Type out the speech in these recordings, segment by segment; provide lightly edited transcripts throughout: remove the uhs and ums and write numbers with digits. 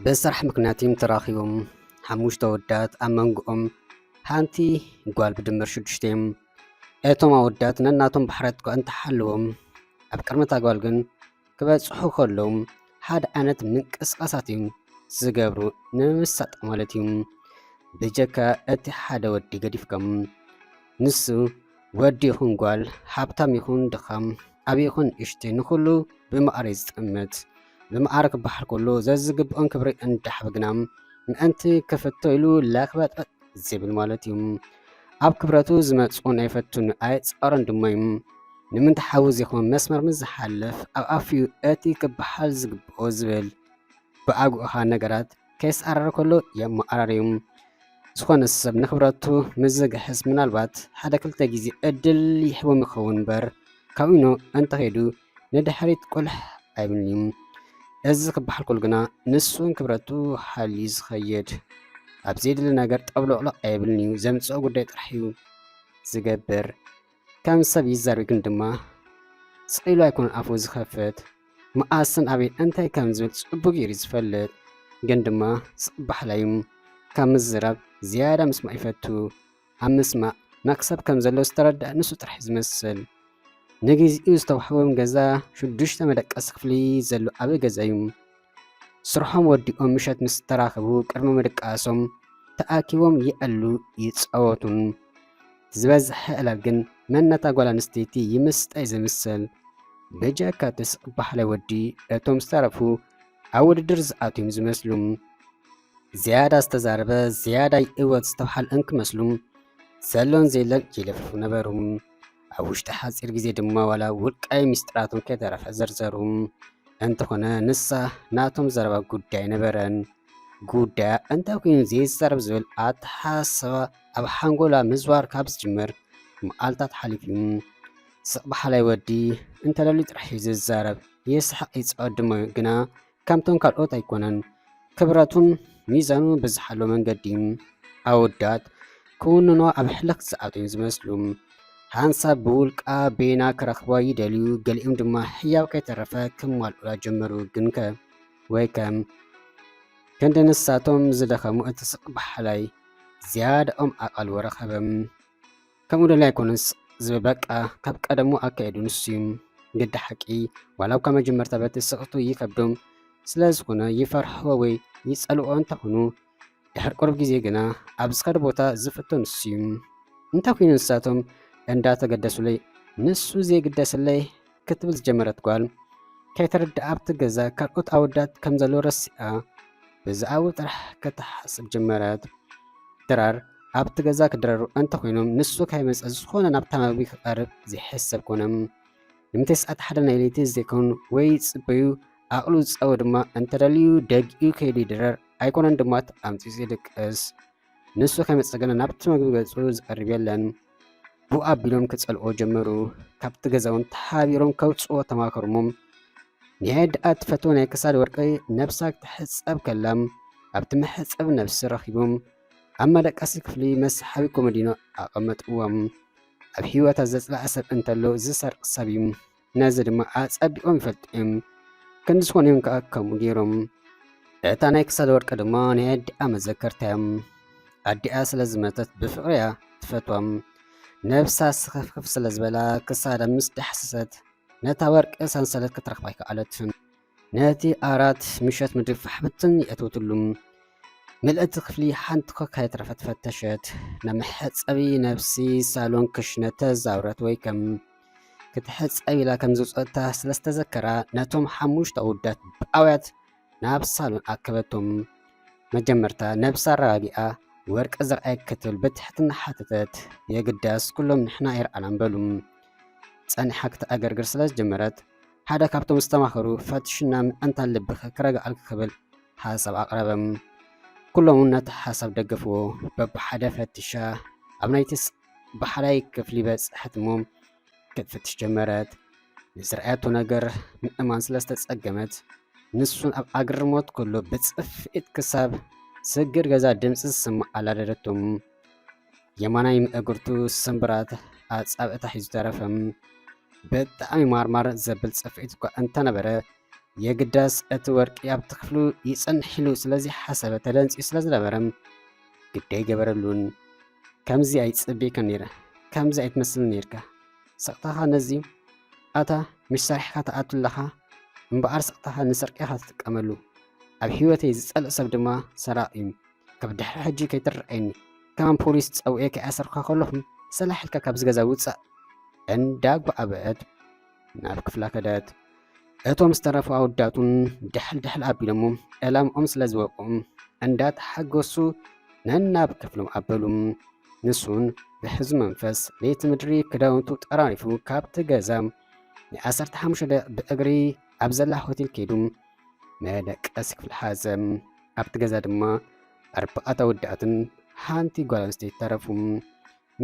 በስራሕ ምክንያትም ተራኺቦም ሓሙሽተ ኣወዳት ኣብ መንጎኦም ሓንቲ ጓል ብድምር ሽዱሽተ እቶም ኣወዳት ነናቶም ብሕረት እኳ እንተሓልዎም ኣብ ቅድሚ እታ ጓል ግን ክበጽሑ ከለዉ ሓደ ዓይነት ምንቅስቓሳት እዮም ዝገብሩ ንምሳጥ ማለት እዩ። ብጀካ እቲ ሓደ ወዲ ገዲፍኩም ንሱ ወዲ ይኹን ጓል ሃብታም ይኹን ድኻም ዓብይ ይኹን ንእሽተይ ንኹሉ ብማዕረ ዝጥምት ብማዕረ ክበሃል ከሎ ዘዝግብኦን ክብሪ እንዳሕበግና ምእንቲ ከፈቶ ኢሉ ላክበጥበጥ ዝብል ማለት እዩ። ኣብ ክብረቱ ዝመፁ ናይ ፈቱን ኣይፃረን ድማ እዩ። ንምንታይ ሓውዝ ይኹን መስመር ምዝሓልፍ ኣብ ኣፍዩ እቲ ክበሃል ዝግብኦ ዝብል ብኣጉኡኻ ነገራት ከይስዓረረ ከሎ የመዓራር እዩ። ዝኾነ ሰብ ንክብረቱ ምዝግሕስ ምናልባት ሓደ ክልተ ግዜ ዕድል ይሕቦም ይኸውን እምበር ካብኡ ኢኑ እንተኸይዱ ንድሕሪት ቁልሕ ኣይብልን እዩ። እዚ ክበሃል ከሎ ግና ንሱን ክብረቱ ሓልዩ ዝኸይድ ኣብ ዘይድሊ ነገር ጠብሎቕሎቕ ኣይብልን እዩ። ዘምፅኦ ጉዳይ ጥራሕ እዩ ዝገብር። ከም ሰብ ይዛረብ ግን ድማ ስቂሉ ኣይኮነን ኣፉ ዝኸፍት መዓስን ኣበይን እንታይ ከም ዝብል ፅቡቅ ጌሩ ዝፈልጥ ግን ድማ ስቕባሕላ እዩ። ካብ ምዝራብ ዝያዳ ምስማዕ ይፈቱ። ኣብ ምስማዕ መክሰብ ከም ዘለዎ ዝተረድአ ንሱ ጥራሕ ዝመስል ንግዚኡ ዝተዋሕቦም ገዛ 6 መደቀሲ ክፍሊ ዘሎ ዓብይ ገዛ እዩ። ስርሖም ወዲኦም ምሸት ምስ ተራኸቡ ቅድሚ ምድቃሶም ተኣኪቦም ይዕሉ ይፃወቱን። ዝበዝሐ ዕላል ግን መነታ ጓል ኣንስተይቲ ይምስጣይ ዝምስል ብጀካ ተስቕባሕላይ ወዲ እቶም ዝተረፉ ኣብ ውድድር ዝኣትዮም ዝመስሉ ዝያዳ ዝተዛረበ ዝያዳ ይእወት ዝተባሃል እንክመስሉ ዘሎን ዘየለን ይለፍፉ ነበሩ። ኣብ ውሽጢ ሓፂር ግዜ ድማ ዋላ ውልቃይ ሚስጥራቶም ከይተረፈ ዘርዘሩ እንተኾነ ንሳ ናቶም ዘረባ ጉዳይ ነበረን። ጉዳያ እንታይ ኮይኑ ዘይዛረብ ዝብል ኣተሓሳስባ ኣብ ሓንጎላ ምዝዋር ካብ ዝጅምር መዓልታት ሓሊፉ እዩ። ስቕባሕላይ ወዲ እንተደልዩ ጥራሕ እዩ ዝዛረብ ይስሐቅ ይፃወት ድማ ግና ከምቶም ካልኦት ኣይኮነን። ክብረቱን ሚዛኑ ብዝሓሎ መንገዲ ኣወዳት ክውንኖ ኣብ ሕልኽ ዝኣትዩ ዝመስሉ ሓንሳብ ብውልቃ ቤና ክረኽባ ይደልዩ። ገሊኦም ድማ ሕያው ከይተረፈ ክማልኡላ ጀመሩ። ግንከ ወይ ከም ክንዲ ንሳቶም ዝደኸሙ እቲ ስቕባሕላይ ዝያዳኦም ኣቓልዎ ረኸበም። ከምኡ ደሊ ኣይኮነን ዝብል በቃ ካብ ቀደሙ ኣካይዱ ንሱ እዩ። ግዲ ሓቂ ዋላ እኳ መጀመርታ በቲ ስቕቱ ይከብዶም ስለ ዝኾነ ይፈርሕዎ ወይ ይፀልኦ እንተኾኑ ድሕሪ ቁርብ ግዜ ግና ኣብ ዝኸደ ቦታ ዝፍቶ ንሱ እዩ። እንታይ ኮይኑ ንሳቶም እንዳተገደሱለይ ንሱ ዘይግደስለይ ክትብል ዝጀመረት ጓል ከይተረድኣ ኣብቲ ገዛ ካልኦት ኣወዳት ከም ዘለዎ ረሲኣ ብዛዕባ ጥራሕ ከተሓስብ ጀመረት። ድራር ኣብቲ ገዛ ክድረሩ እንተኮይኖም ንሱ ካይመፀ ዝኾነ ናብታ ምግቢ ክቐርብ ዘይሕሰብ ኮነም። ንምንታይ ሰዓት ሓደ ናይ ለይቲ ዘይኮን ወይ ፅበዩ ኣቕሉ ዝፀወ ድማ እንተደልዩ ደጊኡ ከይዱ ይድረር ኣይኮነን ድማ ኣምፂኡ ይድቅስ። ንሱ ከይመፀ ገና ናብቲ ምግቢ ገፁ ዝቐርብ የለን። ብኡ ኣቢሎም ክፀልኦ ጀመሩ። ካብቲ ገዛ እውን ተሓቢሮም ከውፅኦ ተማከርሞም። ናይ ድኣ ትፈትዎ ናይ ክሳድ ወርቂ ነብሳ ክትሕፀብ ከላም ኣብቲ መሕፀብ ነብሲ ረኺቦም ኣብ መደቀሲ ክፍሊ መስሓቢ ኮመዲኖ ኣቐመጥዎም። ኣብ ሂወታ ዘፅላዓ ሰብ እንተሎ ዝሰርቕ ሰብ እዩ። ነዚ ድማ ኣፀቢቖም ይፈልጥዮም ክንዲ ዝኾነ እዮም ከዓ ከምኡ ገይሮም። እታ ናይ ክሳድ ወርቂ ድማ ናይ ኣዲኣ መዘከርታ እዮም። ኣዲኣ ስለ ዝመተት ብፍቕርያ ትፈትዎም። ነብሳ ስኽፍክፍ ስለ ዝበላ ክሳዳ ምስ ዳሕሰሰት ነታ ወርቂ ሰንሰለት ክትረኽባ ይከኣለትን። ነቲ ኣራት ምሸት ምድፋሕ ብትን የእትውትሉ ምልእቲ ክፍሊ ሓንቲ ኮካ የተረፈት ፈተሸት። ናብ መሕፀቢ ነብሲ ሳሎን ክሽነ ተዛውረት ወይ ከም ክትሕፀብ ኢላ ከም ዝውፀታ ስለዝተዘከራ ነቶም 5 ኣወዳት ብኣውያት ናብ ሳሎን ኣከበቶም። መጀመርታ ነብሳ ኣረጋጊኣ ወርቂ ዝረኣይ ክትብል ብትሕትና ሓተተት። የግዳስ ኩሎም ንሕና ይረኣናን በሉ። ፀኒሓ ክትኣገርግር ስለ ዝጀመረት ሓደ ካብቶም ዝተማኸሩ ፈትሽና ምእንታ ልብኸ ክረጋኣል ክብል ሓሳብ ኣቕረበም። ኩሎም ነቲ ሓሳብ ደገፍዎ። በብሓደ ፈቲሻ ኣብ ናይቲ ስቕባሕላይ ክፍሊ በፅሐት እሞ ክትፍትሽ ጀመረት። ንዝረኣያቶ ነገር ምእማን ስለ ዝተፀገመት ንሱን ኣብ ኣግርሞት ከሎ ብፅፍኢት ክሳብ ስግር ገዛ ድምፂ ዝስማዕ ኣላደደቶም። የማናይ ምእግርቱ ስምብራት ኣፃብዕታ ሒዙ ተረፈም። ብጣዕሚ ማርማር ዘብል ፅፍኢት እኳ እንተነበረ የግዳስ እቲ ወርቂ ኣብቲ ክፍሉ ይጸንሕ ኢሉ ስለዚ ሓሰበ ተደንፂኡ ስለ ዝነበረም ግደይ ገበረሉን። ከምዚ ኣይፅበይከን ነይረ፣ ከምዚ ኣይትመስልን ነይርካ። ስቕታኻ ነዚ ኣታ ምስ ሰሪሕካ ተኣቱ ኣለኻ እምበኣር ስቕታኻ ንሰርቂ ኢኻ ትጥቀመሉ። ኣብ ህይወተይ ዝጸልእ ሰብ ድማ ሰራቕ እዩ። ካብ ድሕሪ ሕጂ ከይትረአየኒ ከማን ፖሊስ ፀውኤ ከይኣሰርካ ከለኹ ሰላሒልካ ካብዚ ገዛ ውፃእ እንዳጓዓበአት ናብ ክፍላ ከደት። እቶም ዝተረፉ ኣወዳቱን ድሕል ኣቢሎሞ ዕላምኦም ስለ ዝበቅዖም እንዳተሓገሱ ነናብ ክፍሎም ኣበሉም። ንሱን ብሕዙ መንፈስ ለይቲ ምድሪ ክዳውንቱ ጠራሪፉ ካብቲ ገዛ ን15 ደቂቕ ብእግሪ ኣብ ዘላ ሆቴል ከይዱ መደቀሲ ክፍሊ ሓዘ። ኣብቲ ገዛ ድማ 4 ኣወዳትን ሓንቲ ጓል ኣንስተይቲ ተረፉ።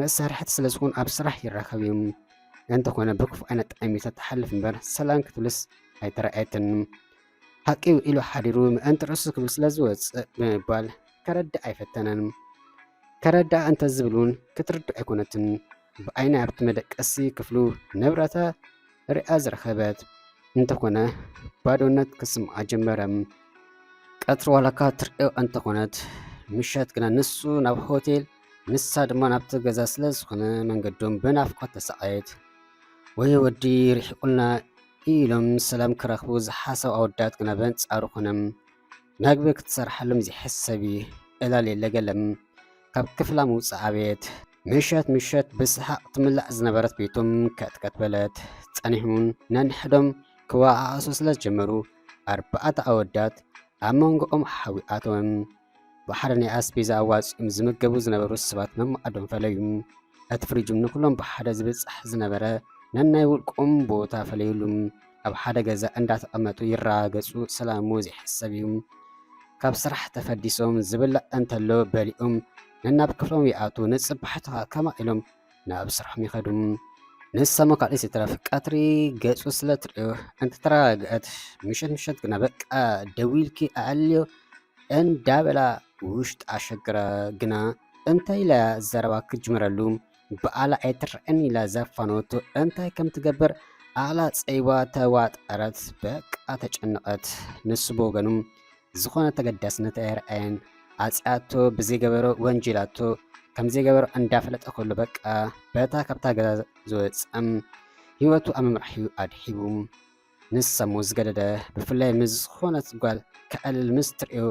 መሳርሕቲ ስለ ዝኾኑ ኣብ ስራሕ ይራኸቡ እዮም። እንተኾነ ብክፉ ዓይነት ጣዕሚታ ተሓልፍ እምበር ሰላም ክትብልስ ኣይተረኣየትን። ሓቂው ኢሉ ሓዲሩ ምእንቲ ርእሱ ክብል ስለ ዝወፅእ ብምባል ከረዳእ ኣይፈተነን። ከረዳእ እንተዝብል ክትርድእ ኣይኮነትን። ብዓይና ኣብቲ መደቀሲ ክፍሉ ንብረታ ርያ ዝረኸበት እንተኾነ ባዶነት ክስምዓ ጀመረ። ቀትሪ ዋላካ ትርእዮ እንተኾነት ምሸት ግና ንሱ ናብ ሆቴል ንሳ ድማ ናብቲ ገዛ ስለ ዝኾነ መንገዶም ብናፍቆት ተሰቃየት። ወይ ወዲ ርሒቁልና ኢሎም ሰላም ክረኽቡ ዝሓሰቡ ኣወዳት ግና በንጻሩ ኮነም። መግቢ ክትሰርሓሎም ዘይሕሰብ ዕላል የለገለም። ካብ ክፍላ ምውፃእ ኣቤት ምሸት ብስሓቅ ትምላእ ዝነበረት ቤቶም ከትከት በለት። ጸኒሖምን ነንሕዶም ክወቃቀሱ ስለ ዝጀመሩ 4 ኣወዳት ኣብ መንጎኦም ሓዊ ኣተወም። ብሓደ ናይ ኣስቤዛ ኣዋፂኦም ዝምገቡ ዝነበሩ ሰባት መማኣዶም ፈለዩ። እቲ ፍሪጅም ንኩሎም ብሓደ ዝብፃሕ ዝነበረ ነናይ ውልቆም ቦታ ፈለዩሉ። ኣብ ሓደ ገዛ እንዳተቐመጡ ይራገፁ ሰላሙ ዘይሕሰብ እዩ። ካብ ስራሕ ተፈዲሶም ዝብላዕ እንተሎ በሊኦም ነናብ ክፍሎም ይኣቱ። ንፅባሕትኻ ከማ ኢሎም ናብ ስራሖም ይኸዱ። ንሳሞ ካልእ ሲትረፍ ቀትሪ ገፁ ስለ ትርእዮ እንትተረጋግአት ምሸት ግና በቃ ደዊልኪ ኣዕልዮ እንዳበላ ውሽጥ ኣሸግረ ግና እንታይ ኢላ ዘረባ ክጅምረሉ በኣላ ኣይትርአን ኢላ ዘፋኖቶ እንታይ ከም ትገብር ኣላ ፀይባ ተዋጠረት። በቃ ተጨነቐት። ንሱ ብወገኑ ዝኾነ ተገዳስነት ኣይረአየን። ኣፅያቶ ብዘይገበሮ ወንጀላቶ ከም ዘይገበሮ እንዳፈለጠ ከሎ በቃ በታ ካብታ ገዛ ዝወፀም ህይወቱ ኣብ ምምራሕዩ ኣድሒቡ ንሳሞ ዝገደደ። ብፍላይ ምስ ዝኾነት ጓል ከዕልል ምስ ትርእዮ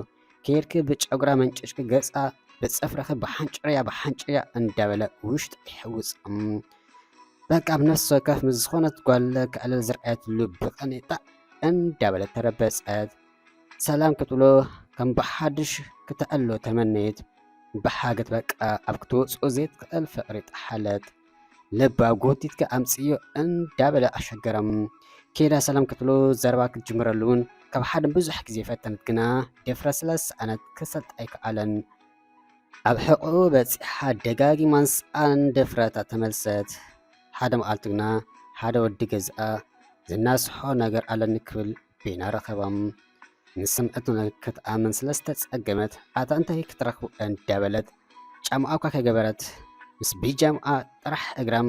ከይድኪ ብጨጉራ መንጭጭቂ ገፃ ብፀፍረኺ ብሓንጭርያ እንዳበለ ውሽጢ ይሕውፅም። በቃ ብነፍሲ ወከፍ ምስ ዝኾነት ጓል ከዕልል ዝረኣየትሉ ብቐኒጣ እንዳበለ ተረበፀት። ሰላም ክትብሎ ከም ብሓድሽ ክትዕሎ ተመነየት። ብሓገት በቃ ኣብ ክትወፅኦ ዘይትክእል ፍቅሪ ጣሓለት። ልባ ጎቲትካ ኣምፅዮ እንዳበለ ኣሸገረም። ኬዳ ሰላም ክትብሎ ዘረባ ክትጅምረሉን ካብ ሓደ ብዙሕ ግዜ ፈተነት ግና ደፍረ ስለ ዝሰኣነት ክሰልጥ ኣይከኣለን። ኣብ ሕቁ በፂሓ ደጋጊማን ስኣን ደፍረታ ተመልሰት። ሓደ መዓልቲ ግና ሓደ ወዲ ገዝኣ ዝናስሖ ነገር ኣለኒ ክብል ቤና ረኸባም። ንስምዐቱ ክትኣምን ስለ ዝተፀገመት ኣታ እንታይ ክትረኽቡ እንዳበለት ጫማኣ እኳ ከይገበረት ምስ ቢጃምኣ ጥራሕ እግራም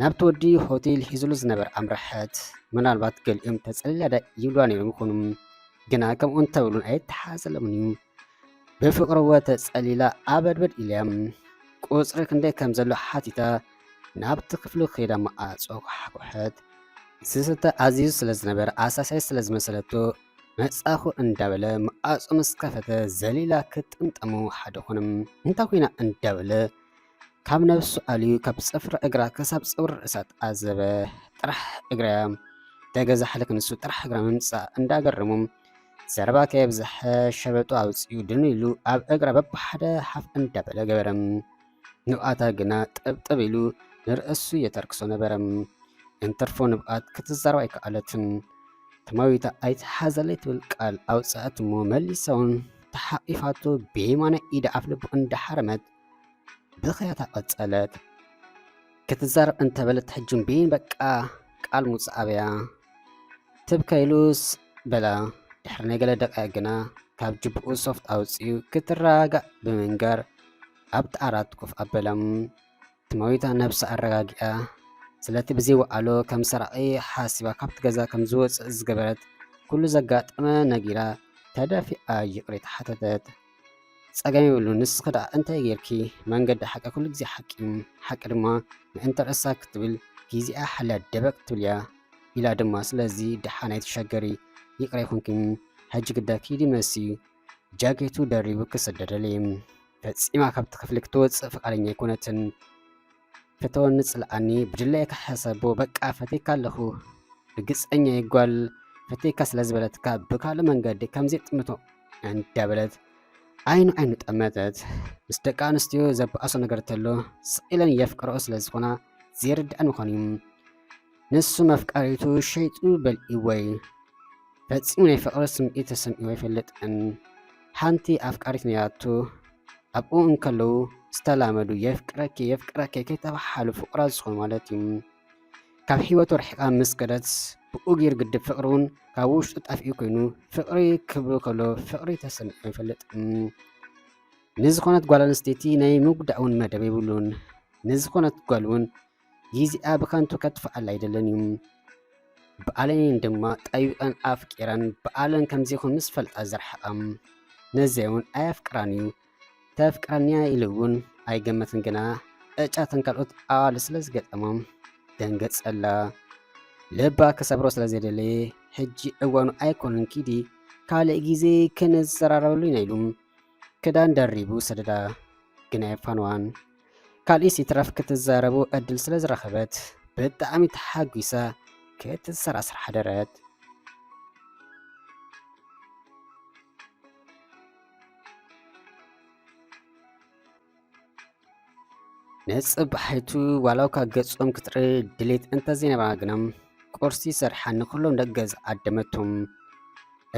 ናብቲ ወዲ ሆቴል ሒዙሉ ዝነበረ ኣምርሐት። ምናልባት ገሊኦም ተፀሊላዳ ይብልዋ ነይሮም ይኾኑ ግና ከምኡ እንተብሉን ኣይተሓሰለምን እዩ። ብፍቅሪ ወ ተፀሊላ ኣበድበድ ኢልያም ቁፅሪ ክንደይ ከም ዘሎ ሓቲታ ናብቲ ክፍሉ ከይዳ መዓፆ ሓቁሐት። ዝስተ ኣዝዩ ስለ ዝነበረ ኣሳሳይ ስለ ዝመሰለቶ መፃኹ እንዳበለ መዓፆ ምስ ከፈተ ዘሊላ ክትጥምጠሙ ሓደ ኾነም። እንታይ ኮይና እንዳበለ ካብ ነብሱ ኣልዩ ካብ ፅፍሪ እግራ ክሳብ ፀጉሪ ርእሳ ተኣዘበ። ጥራሕ እግረያ ተገዛ ሓለክ ንሱ ጥራሕ እግራ ምምፃእ እንዳገረሞም ዘረባ ከየብዝሐ ሸበጡ ኣውፅኡ ድን ኢሉ ኣብ እግራ በብሓደ ሓፍ እንዳበለ ገበረም። ንብኣታ ግና ጥብጥብ ኢሉ ንርእሱ የተርክሶ ነበረም። እንትርፎ ንብኣት ክትዛረባ ኣይከኣለትን። ተማዊታ ኣይተሓዘለይ ትብል ቃል ኣውፅአት እሞ መሊሳውን ተሓቂፋቶ ብየማነ ኢዳ ኣፍ ልቡ እንዳሓረመት ብኸያታ ቀፀለት። ክትዛረብ እንተበለት ሕጅም ቤን በቃ ቃል ሙፃኣበያ ትብከይሉስ በላ። ድሕሪ ናይ ገለ ደቂቃ ግና ካብ ጅብኡ ሶፍት ኣውፅኡ ክትረጋጋእ ብምንጋር ኣብቲ ዓራት ኮፍ ኣበላም። ትማዊታ ነብሳ ኣረጋጊኣ ስለቲ ብዘይወዓሎ ከም ሰራቂ ሓሲባ ካብቲ ገዛ ከም ዝወፅእ ዝገበረት ኩሉ ዘጋጠመ ነጊራ ተዳፊኣ ይቕሪ ተሓተተት ፀገም ይብሉ ንስኺ ደኣ እንታይ ጌርኪ መንገዲ ሓቂ ኩሉ ግዜ ሓቂ ድማ ምእንተ ርእሳ ክትብል ጊዜኣ ሓልያ ደበቅ ክትብል እያ ኢላ ድማ ስለዚ ድሓ ናይ ተሸገሪ ይቕረ ይኹንኪን ሕጂ ግዳ ኪዲ መሲ ጃኬቱ ደሪቡ ክስደደለየ ፈፂማ ካብቲ ክፍሊ ክትወፅእ ፍቃደኛ ኣይኮነትን ፈተወኒ ፅልኣኒ ብድለየ ክሓሰቦ በቃ ፈቴካ ኣለኹ ርግፀኛ ይጓል ፈቴካ ስለ ዝበለትካ ብካልእ መንገዲ ከምዘይ ጥምቶ እንዳበለት ዓይኑ ጠመተት ምስ ደቂ ኣንስትዮ ዘበኣሶ ነገር ተሎ ስኢለን የፍቅረኦ ስለ ዝኾና ዘይርድአን ምዃኑ እዩ ንሱ መፍቃሪቱ ሸይጡ በልዒወይ ፈፂሙ ናይ ፍቅሪ ስምዒት ተሰሚዕዎ ኣይፈልጥን ሓንቲ ኣፍቃሪት ነያቱ ኣብኡ እንከለዉ ዝተላመዱ የፍቅረኪ ከይተባሓሉ ፍቁራት ዝኾኑ ማለት እዩ ካብ ሂወቱ ርሒቓ ምስ ከደት ብኡ ጌር ግድብ ፍቅሪ እውን ካብ ውሽጡ ጣፍኡ ኮይኑ ፍቅሪ ክብሉ ከሎ ፍቅሪ ተሰሚዑ ኣይፈልጥን ንዝኾነት ጓል ኣንስተይቲ ናይ ምጉዳእ እውን መደብ የብሉን ንዝኾነት ጓል እውን ጊዜኣ ብከንቱ ከጥፍኣላ ኣይደለን እዩ በኣለን ድማ ጠቢቐን ኣፍቂረን በኣለን ከምዘይኹን ምስ ፈልጣ ዘርሕቐም ነዚያ እውን ኣየፍቅራን እዩ ተፍቅረንያ ኢሉ እውን ኣይገመትን ግና እጫትን ካልኦት ኣዋል ስለ ዝገጠሞም ደንገፀላ ልባ ክሰብሮ ስለ ዘደለየ ሕጂ እዋኑ ኣይኮነን ኪዲ ካልእ ግዜ ክንዘራረበሉ ኢና ኢሉ ክዳን ደሪቡ ሰደዳ ግና የፋንዋን ካልእ ሲትረፍ ክትዛረቡ ዕድል ስለ ዝረኸበት ብጣዕሚ ተሓጒሳ ክትሰራስር ሓደረት ነፅባሒቱ ዋላውካ ገጾም ክትርኢ ድሌት እንተዘይነበራ ግና ቁርሲ ሰርሓ ንኩሎም ደገዝ ዓደመቶም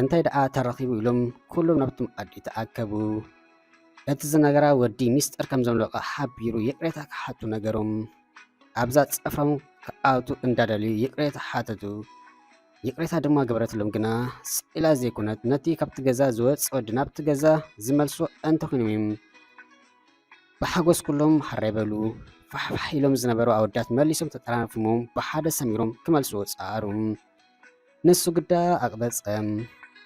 እንታይ ደኣ ተረኺቡ ኢሎም ኩሎም ናብቶም ኣዲ ተኣከቡ እቲ ዝነገራ ወዲ ሚስጥር ከም ዘምለቐ ሓቢሩ ይቕሬታ ክሓቱ ነገሮም ኣብዛ ፀፍሮም ክኣቱ እንዳደልዩ ይቕሬታ ሓተቱ ይቕሬታ ድማ ግብረትሎም ግና ስኢላ ዘይኮነት ነቲ ካብቲ ገዛ ዝወፅ ወዲ ናብቲ ገዛ ዝመልሶ እንተኮይኖም እዮም ብሓጎስ ኩሎም ሓረበሉ ፋሕፋሕ ኢሎም ዝነበሩ ኣወዳት መሊሶም ተጠራንፎሞም ብሓደ ሰሚሮም ክመልስዎ ፃኣሩ ንሱ ግዳ ኣቕበፀ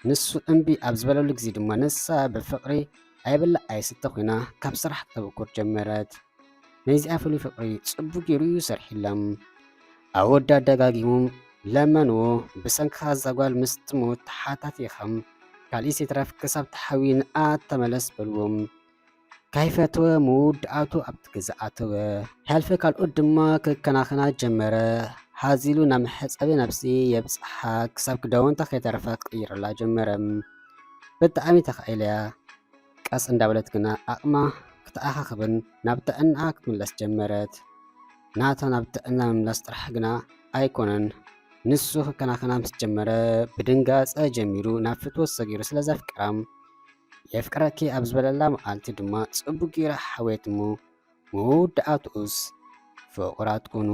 ንሱ እምቢ ኣብ ዝበለሉ ግዜ ድማ ንሳ ብፍቅሪ ኣይበላ ኣይስተ ኮይና ካብ ስራሕ ክተበኩር ጀመረት ናይዚኣ ፍሉይ ፍቅሪ ፅቡቅ ገይሩ ሰርሒላ ኣወዳት ደጋጊሞም ለመንዎ ብሰንኪ ዛጓል ምስ ትሞት ተሓታቲኸም ካልእ ሴትረፍ ክሳብ ተሓዊ ንኣ ተመለስ በልዎም ካይፈትወ መውድኣቱ ኣብቲ ገዛ ኣተወ ሕልፊ ካልኦት ድማ ክከናኸና ጀመረ ሃዚሉ ናብ መሕፀቢ ነብሲ የብፅሓ ክሳብ ክዳውንታ ከይተረፈ ክቅይረላ ጀመረ ብጣዕሚ ተኻኢለያ ቀስ እንዳበለት ግና ኣቕማ ክትኣኻኽብን ናብ ጥዕናኣ ክትምለስ ጀመረት ናታ ናብ ጥዕና ምምላስ ጥራሕ ግና ኣይኮነን ንሱ ክከናኸና ምስ ጀመረ ብድንጋፀ ጀሚሩ ናብ ፍትወት ሰጊሩ ስለ ዘፍቅራ የፍቅረኪ ኣብ ዝበለላ መዓልቲ ድማ ፅቡቅ ጌራ ሓወየት እሞ መወዳእትኡስ ፍቁራት ኮኑ